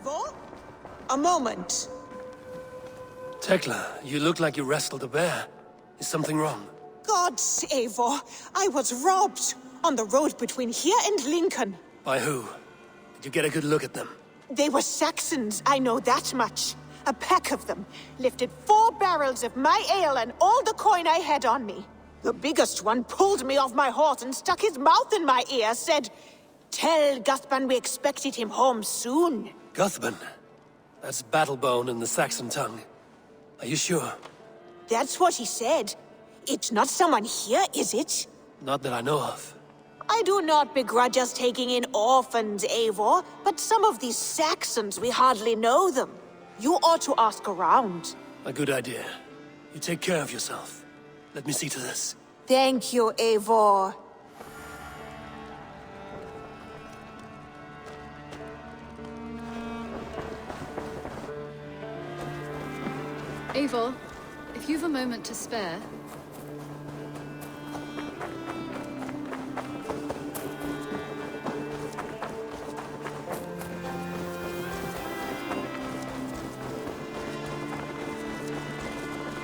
Eivor? A moment. Tekla, you look like you wrestled a bear. Is something wrong? Gods, Eivor, I was robbed on the road between here and Lincoln. By who? Did you get a good look at them? They were Saxons, I know that much. A pack of them lifted 4 barrels of my ale and all the coin I had on me. The biggest one pulled me off my horse and stuck his mouth in my ear, said, "Tell Guthban we expected him home soon." Guthban? That's Battlebone in the Saxon tongue. Are you sure? That's what he said. It's not someone here, is it? Not that I know of. I do not begrudge us taking in orphans, Eivor, but some of these Saxons, we hardly know them. You ought to ask around. A good idea. You take care of yourself. Let me see to this. Thank you, Eivor. Eivor, if you've a moment to spare...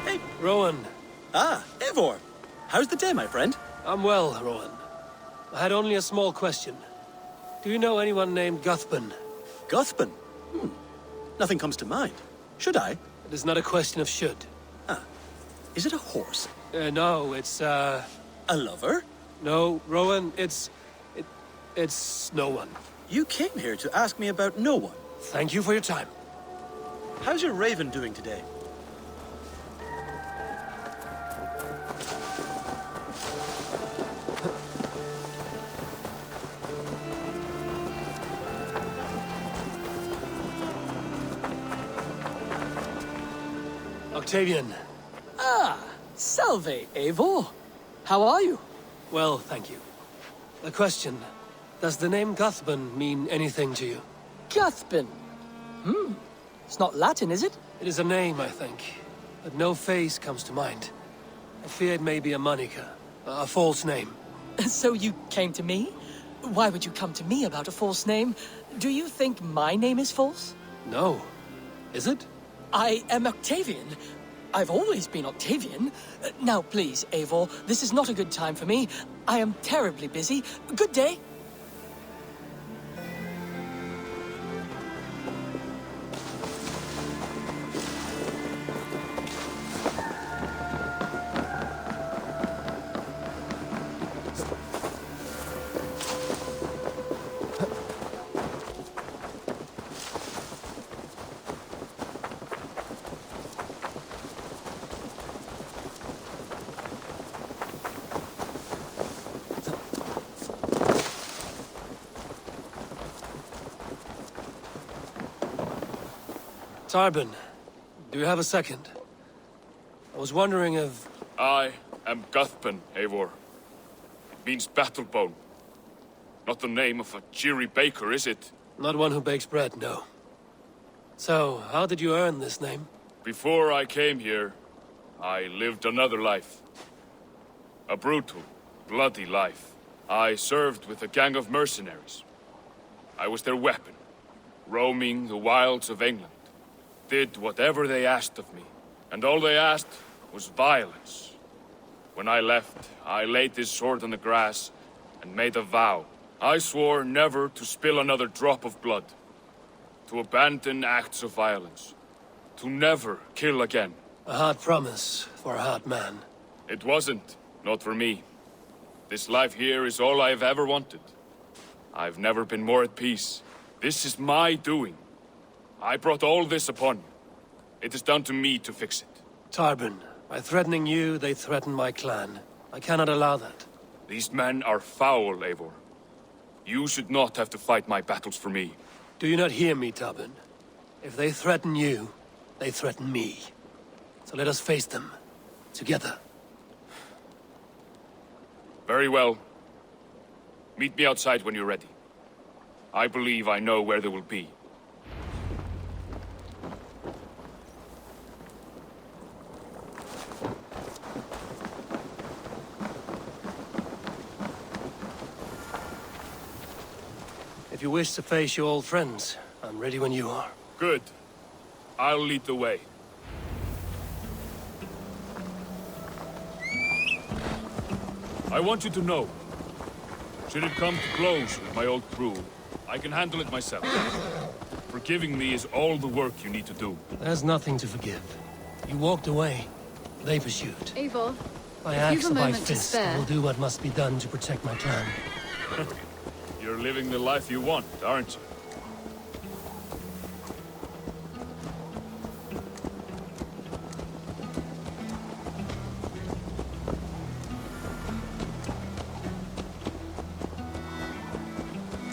Hey! Rowan. Ah, Eivor! How's the day, my friend? I'm well, Rowan. I had only a small question. Do you know anyone named Guthban? Guthban? Nothing comes to mind. Should I? It is not a question of should. Is it a horse? No, it's, A lover? No, Rowan, it's no one. You came here to ask me about no one. Thank you for your time. How's your raven doing today? Octavian. Salve, Eivor. How are you? Well, thank you. A question. Does the name Guthban mean anything to you? Guthban. It's not Latin, is it? It is a name, I think. But no face comes to mind. I fear it may be a moniker. A false name. So you came to me? Why would you come to me about a false name? Do you think my name is false? No. Is it? I am Octavian. I've always been Octavian. Now, please, Eivor, this is not a good time for me. I am terribly busy. Good day. Tarbin, do you have a second? I was wondering if... I am Guthban, Eivor. It means Battlebone. Not the name of a cheery baker, is it? Not one who bakes bread, no. So, how did you earn this name? Before I came here, I lived another life. A brutal, bloody life. I served with a gang of mercenaries. I was their weapon, roaming the wilds of England. Did whatever they asked of me, and all they asked was violence. When I left, I laid this sword on the grass and made a vow. I swore never to spill another drop of blood, to abandon acts of violence, to never kill again. A hard promise for a hard man. It wasn't, not for me. This life here is all I've ever wanted. I've never been more at peace. This is my doing. I brought all this upon you. It is down to me to fix it. Tarbin, by threatening you, they threaten my clan. I cannot allow that. These men are foul, Eivor. You should not have to fight my battles for me. Do you not hear me, Tarbin? If they threaten you, they threaten me. So let us face them. Together. Very well. Meet me outside when you're ready. I believe I know where they will be. If you wish to face your old friends, I'm ready when you are. Good. I'll lead the way. I want you to know, should it come to blows with my old crew, I can handle it myself. Forgiving me is all the work you need to do. There's nothing to forgive. You walked away. They pursued. Eivor, By if axe you've or a by moment to fist, I spare. will do what must be done to protect my clan. You're living the life you want, aren't you?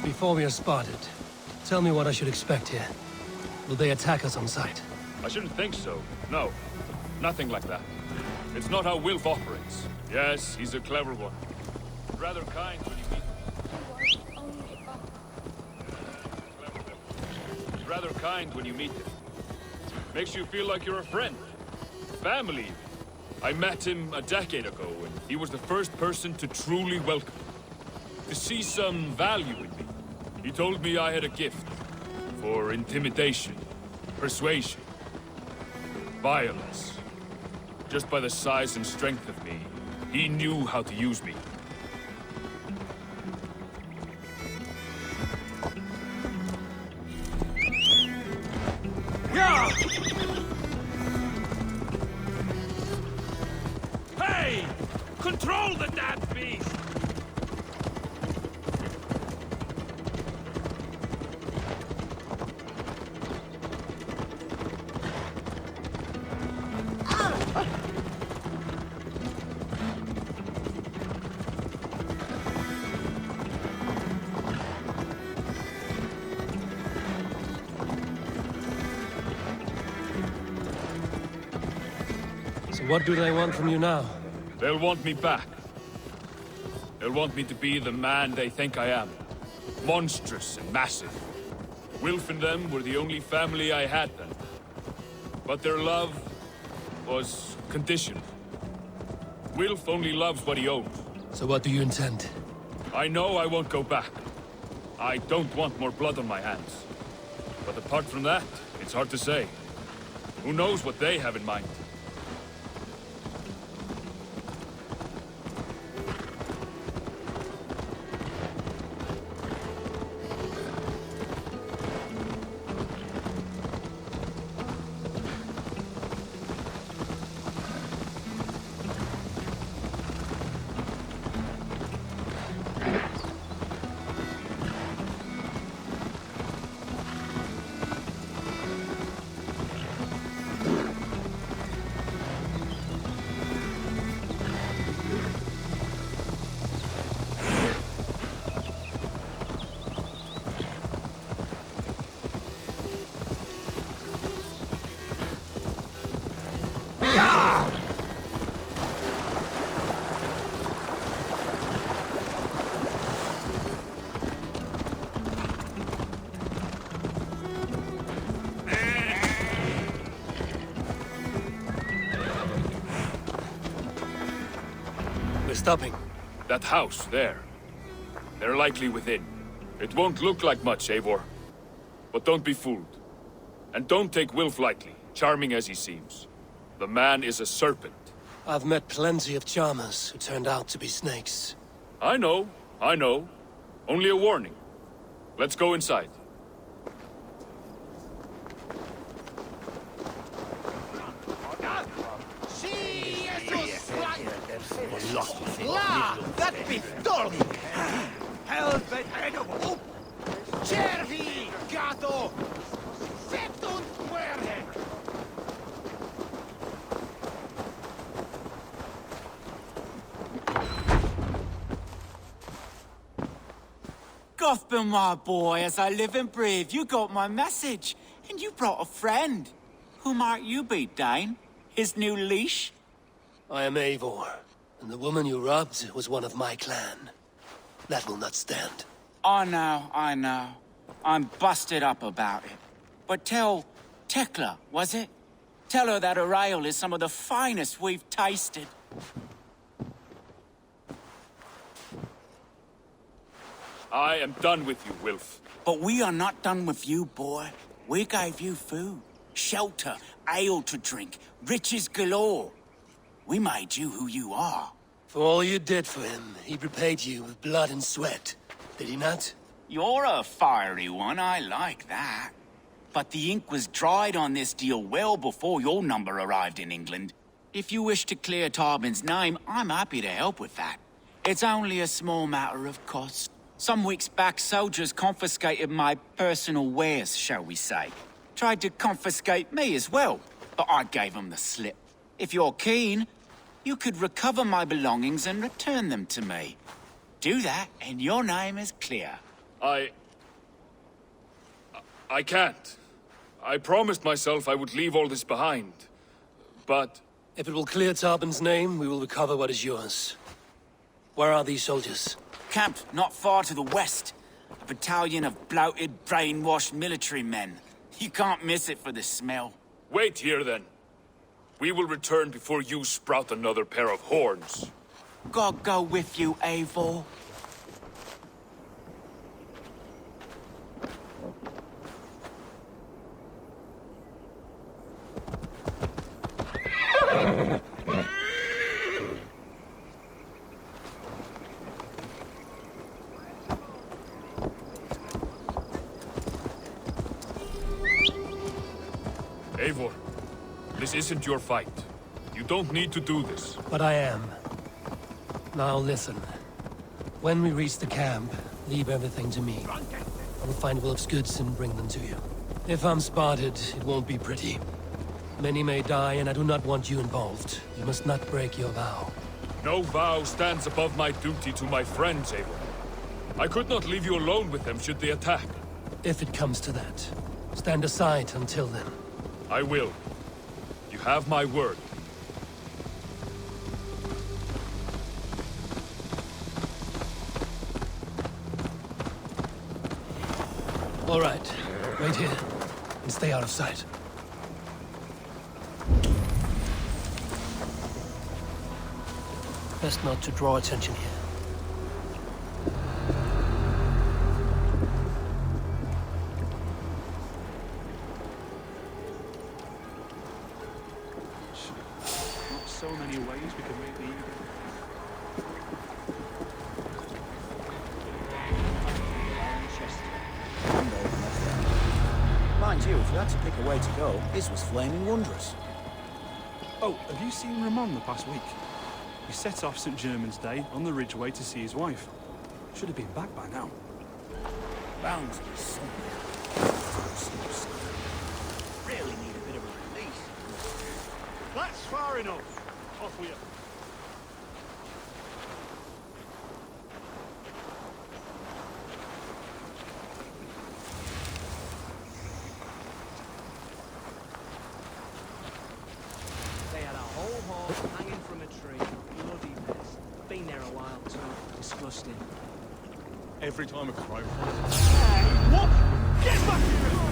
Before we are spotted, tell me what I should expect here. Will they attack us on sight? I shouldn't think so. No. Nothing like that. It's not how Wilf operates. Yes, he's a clever one. Rather kind when you meet him. Rather kind when you meet him. Makes you feel like you're a friend. Family. I met him a decade ago, and he was the first person to truly welcome me. To see some value in me. He told me I had a gift. For intimidation. Persuasion. Violence. Just by the size and strength of me, he knew how to use me. Hey! Control the damn beast! So what do they want from you now? They'll want me back. They'll want me to be the man they think I am. Monstrous and massive. Wilf and them were the only family I had then. But their love was conditional. Wilf only loves what he owns. So what do you intend? I know I won't go back. I don't want more blood on my hands. But apart from that, it's hard to say. Who knows what they have in mind? We're stopping. That house, there. They're likely within. It won't look like much, Eivor. But don't be fooled. And don't take Wilf lightly, charming as he seems. The man is a serpent. I've met plenty of charmers who turned out to be snakes. I know. Only a warning. Let's go inside. That pistol! Helvete upp! Cervi, gato! Setun muere! Gotham, my boy, as I live and breathe, you got my message. And you brought a friend. Who might you be, Dane? His new leash? I am Eivor, and the woman you robbed was one of my clan. That will not stand. I know. I'm busted up about it. But tell Tekla, was it? Tell her that her ale is some of the finest we've tasted. I am done with you, Wilf. But we are not done with you, boy. We gave you food, shelter, ale to drink, riches galore. We made you who you are. For all you did for him, he repaid you with blood and sweat. Did he not? You're a fiery one, I like that. But the ink was dried on this deal well before your number arrived in England. If you wish to clear Tarbin's name, I'm happy to help with that. It's only a small matter of cost. Some weeks back, soldiers confiscated my personal wares, shall we say. Tried to confiscate me as well, but I gave them the slip. If you're keen, you could recover my belongings and return them to me. Do that, and your name is clear. I can't. I promised myself I would leave all this behind. But If it will clear Tarbin's name, we will recover what is yours. Where are these soldiers? Camped not far to the west. A battalion of bloated, brainwashed military men. You can't miss it for the smell. wait here then. We will return before you sprout another pair of horns. God go with you, Eivor. Eivor, this isn't your fight. You don't need to do this. But I am. Now listen. When we reach the camp, leave everything to me. I will find Wilf's goods and bring them to you. If I'm spotted, it won't be pretty. Many may die, and I do not want you involved. You must not break your vow. No vow stands above my duty to my friends, Eivor. I could not leave you alone with them should they attack. If it comes to that, stand aside until then. I will. You have my word. All right. Wait here, and stay out of sight. Best not to draw attention here. Not so many ways we can make the evening. Mind you, if you had to pick a way to go, this was flaming wondrous. Oh, have you seen Ramon the past week? He set off St. German's Day on the Ridgeway to see his wife. Should have been back by now. Bound to be somewhere. Really need a bit of a release. That's far enough. Off with you. They had a whole horse hanging from a tree. Bloody mess. Been there a while too. Disgusting. Every time a crow flies. Hey, what? Get back here!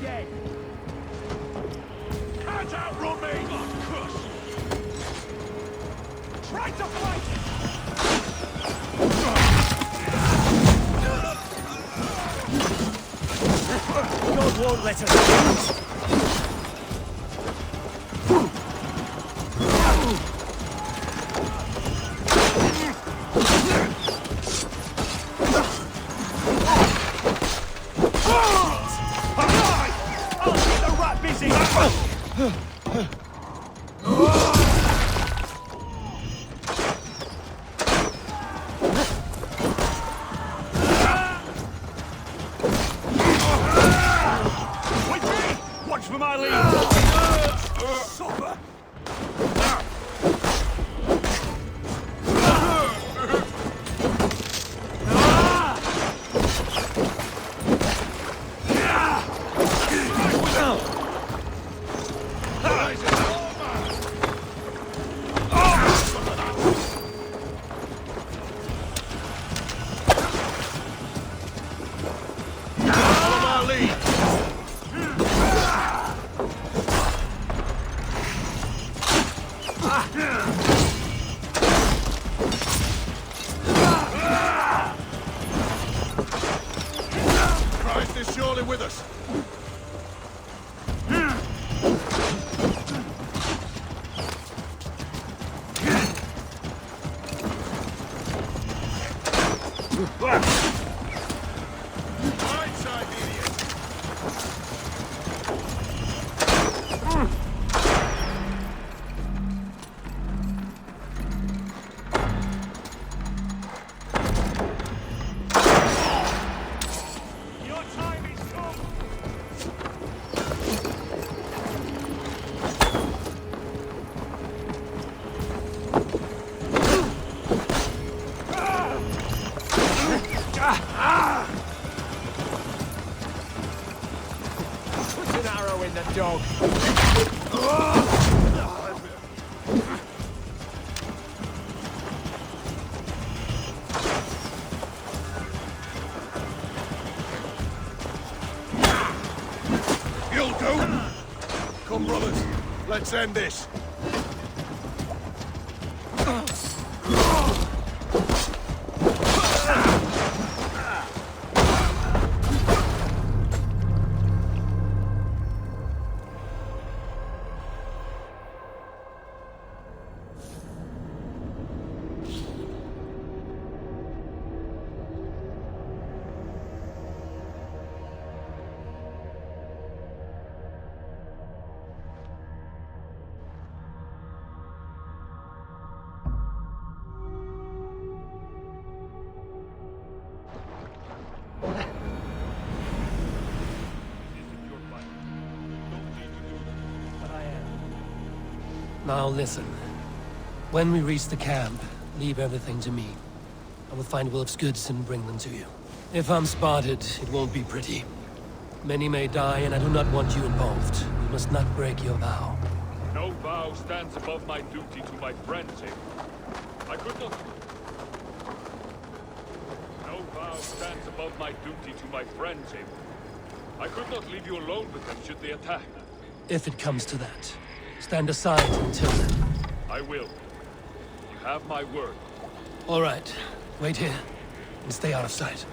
Dead. Can't outrun me! Cuss! Try to fight! God won't let us out. I'll keep the rat busy! With me! Christ is surely with us. Right side, idiot. Your time is come. Put an arrow in the dog. You'll do. Come, brothers. Let's end this. Now listen. When we reach the camp, leave everything to me. I will find Wilf's goods and bring them to you. If I'm spotted, it won't be pretty. Many may die, and I do not want you involved. You must not break your vow. No vow stands above my duty to my friends, Abel. I could not... No vow stands above my duty to my friends, Abel. I could not leave you alone with them should they attack. If it comes to that, stand aside until then. I will. You have my word. All right. Wait here, and stay out of sight.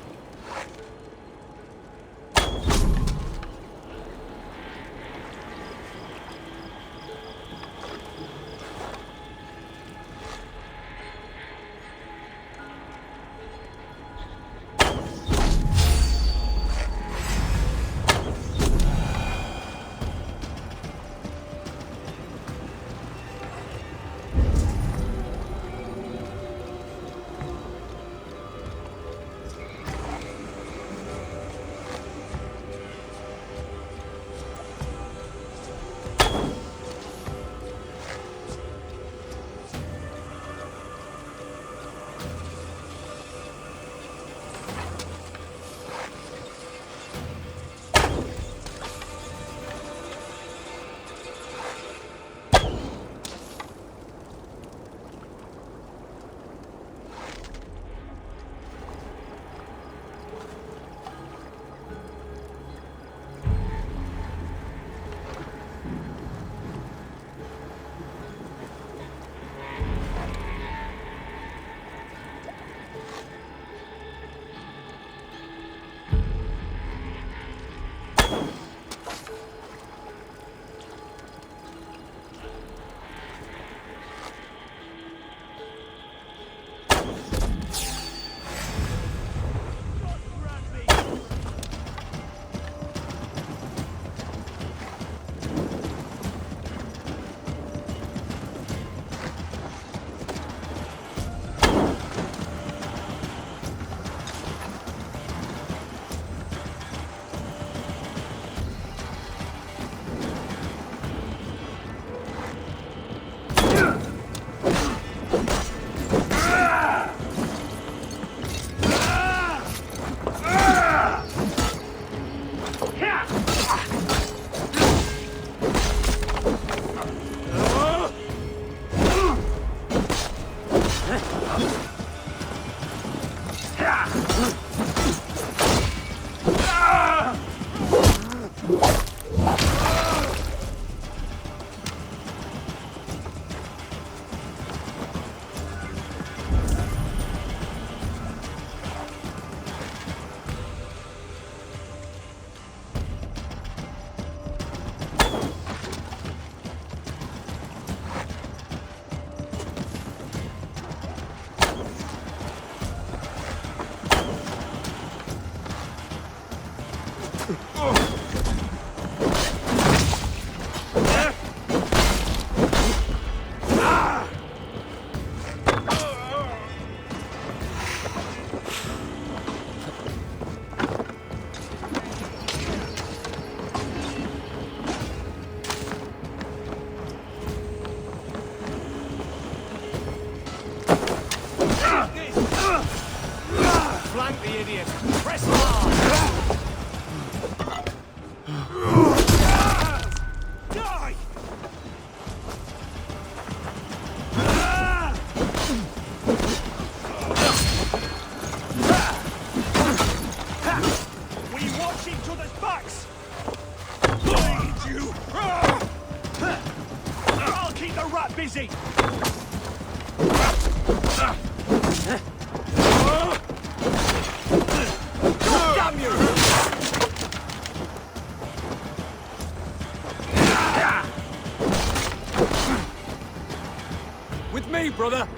Flank the idiot. Press hard. Die! We watch each other's backs. Bleed you! I'll keep the rat busy. Damn you! With me, brother.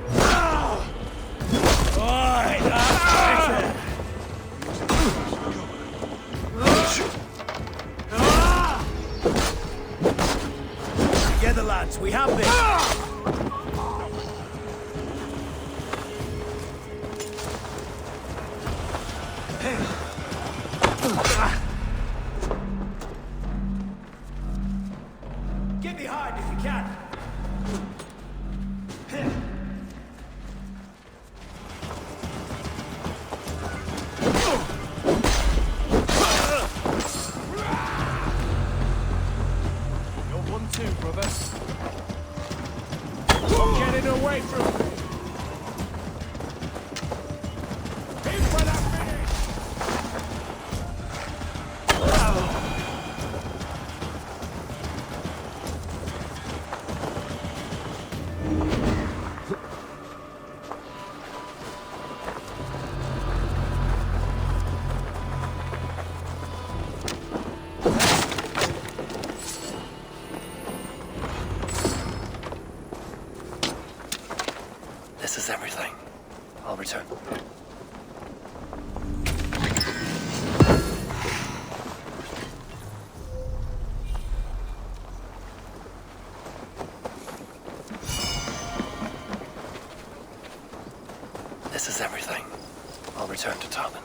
Together, lads, we have this. Get behind if you can. You're 1-2, brother. Get it away from me. Aim for that finish. This is everything. I'll return. This is everything. I'll return to Tobin.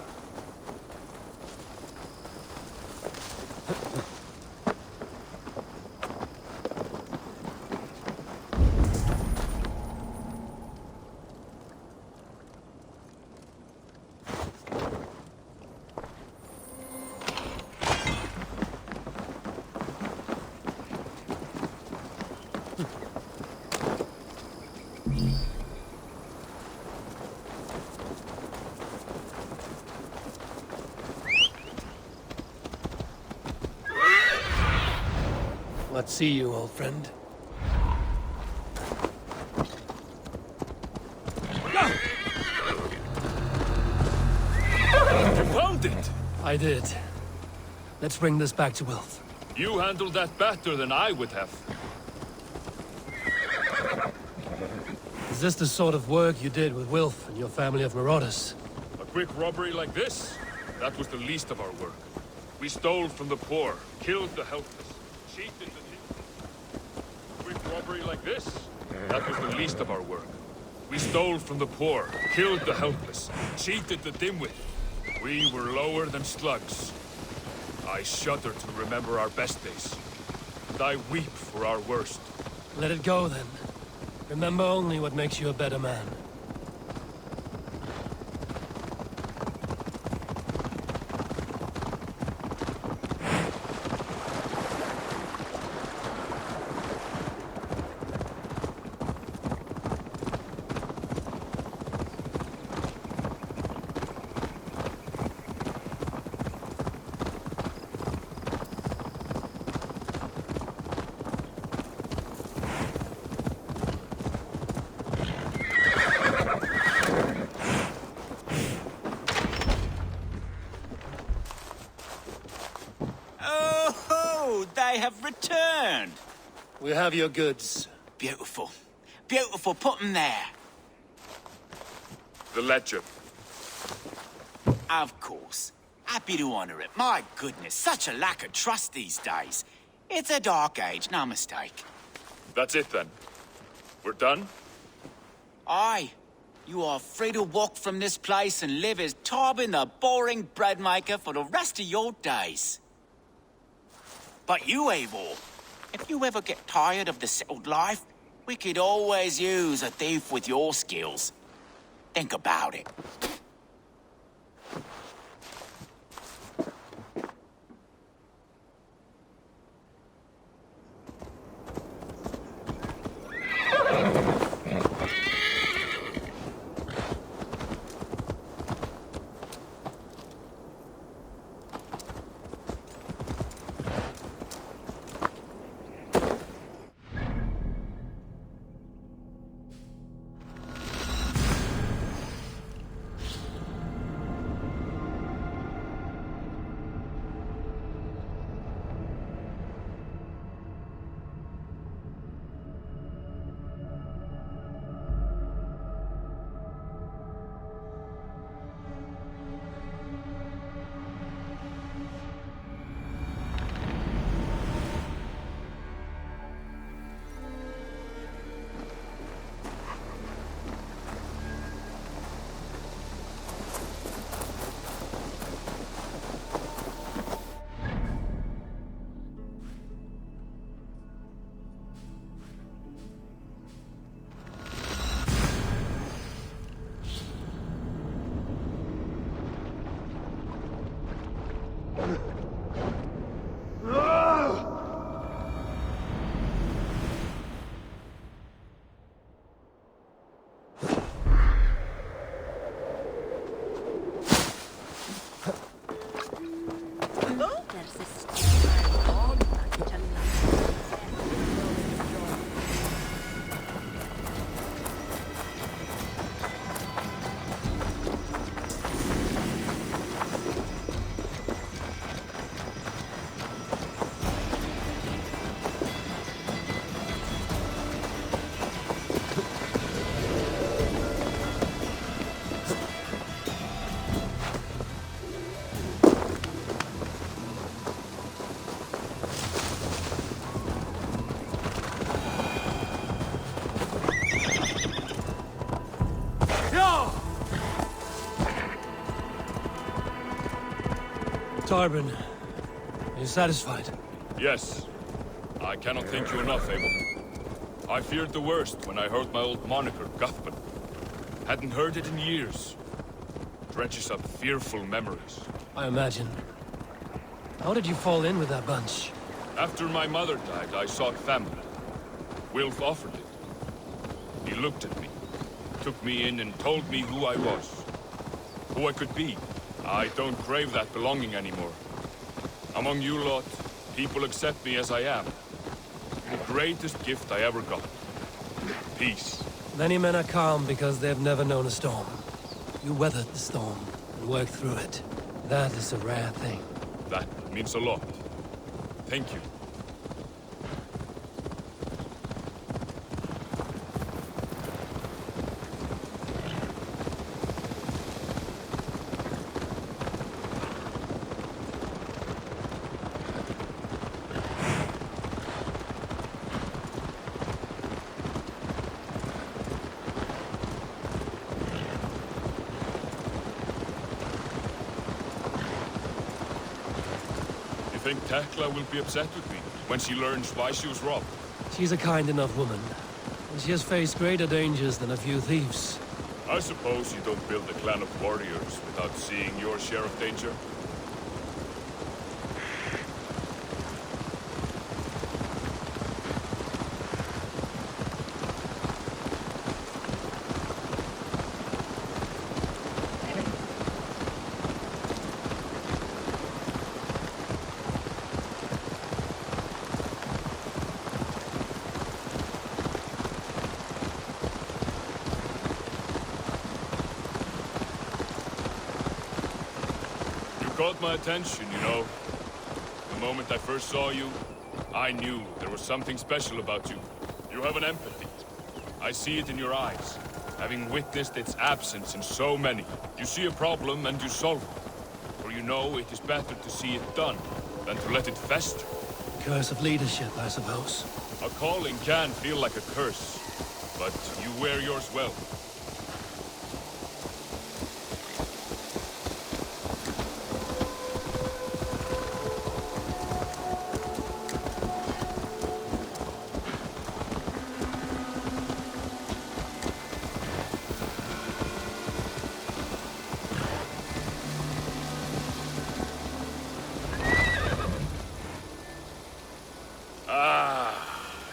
Let's see you, old friend. You found it! I did. Let's bring this back to Wilf. You handled that better than I would have. Is this the sort of work you did with Wilf and your family of marauders? A quick robbery like this? That was the least of our work. We stole from the poor, killed the helpless, cheated the... Quick robbery like this? That was the least of our work. We stole from the poor, killed the helpless, cheated the dimwit. We were lower than slugs. I shudder to remember our best days. And I weep for our worst. Let it go, then. Remember only what makes you a better man. They have returned. We have your goods. Beautiful. Beautiful. Put them there. The ledger. Of course. Happy to honor it. My goodness, such a lack of trust these days. It's a dark age, no mistake. That's it then. We're done? Aye. You are free to walk from this place and live as Tobin the boring bread maker for the rest of your days. But you, Eivor, if you ever get tired of the settled life, we could always use a thief with your skills. Think about it. Tharbin, are you satisfied? Yes. I cannot thank you enough, Abel. I feared the worst when I heard my old moniker, Guthman. Hadn't heard it in years. Dredges up fearful memories. I imagine. How did you fall in with that bunch? After my mother died, I sought family. Wilf offered it. He looked at me, took me in and told me who I was. Who I could be. I don't crave that belonging anymore. Among you lot, people accept me as I am. The greatest gift I ever got. Peace. Many men are calm because they've never known a storm. You weathered the storm and worked through it. That is a rare thing. That means a lot. Thank you. I think Tekla will be upset with me when she learns why she was robbed. She's a kind enough woman, and she has faced greater dangers than a few thieves. I suppose you don't build a clan of warriors without seeing your share of danger? Caught my attention, you know. The moment I first saw you, I knew there was something special about you. You have an empathy. I see it in your eyes, having witnessed its absence in so many. You see a problem and you solve it. For you know it is better to see it done than to let it fester. Curse of leadership, I suppose. A calling can feel like a curse, but you wear yours well.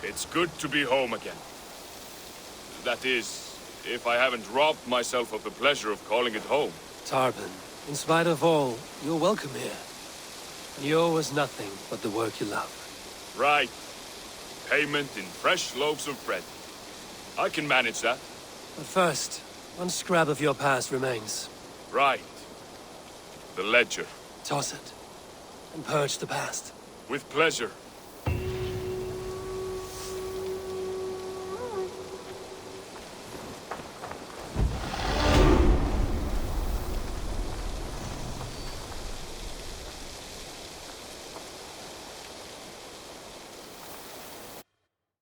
It's good to be home again. That is, if I haven't robbed myself of the pleasure of calling it home. Tarbin, in spite of all, you're welcome here. And you owe us nothing but the work you love. Right. Payment in fresh loaves of bread. I can manage that. But first, one scrap of your past remains. Right. The ledger. Toss it, and purge the past. With pleasure.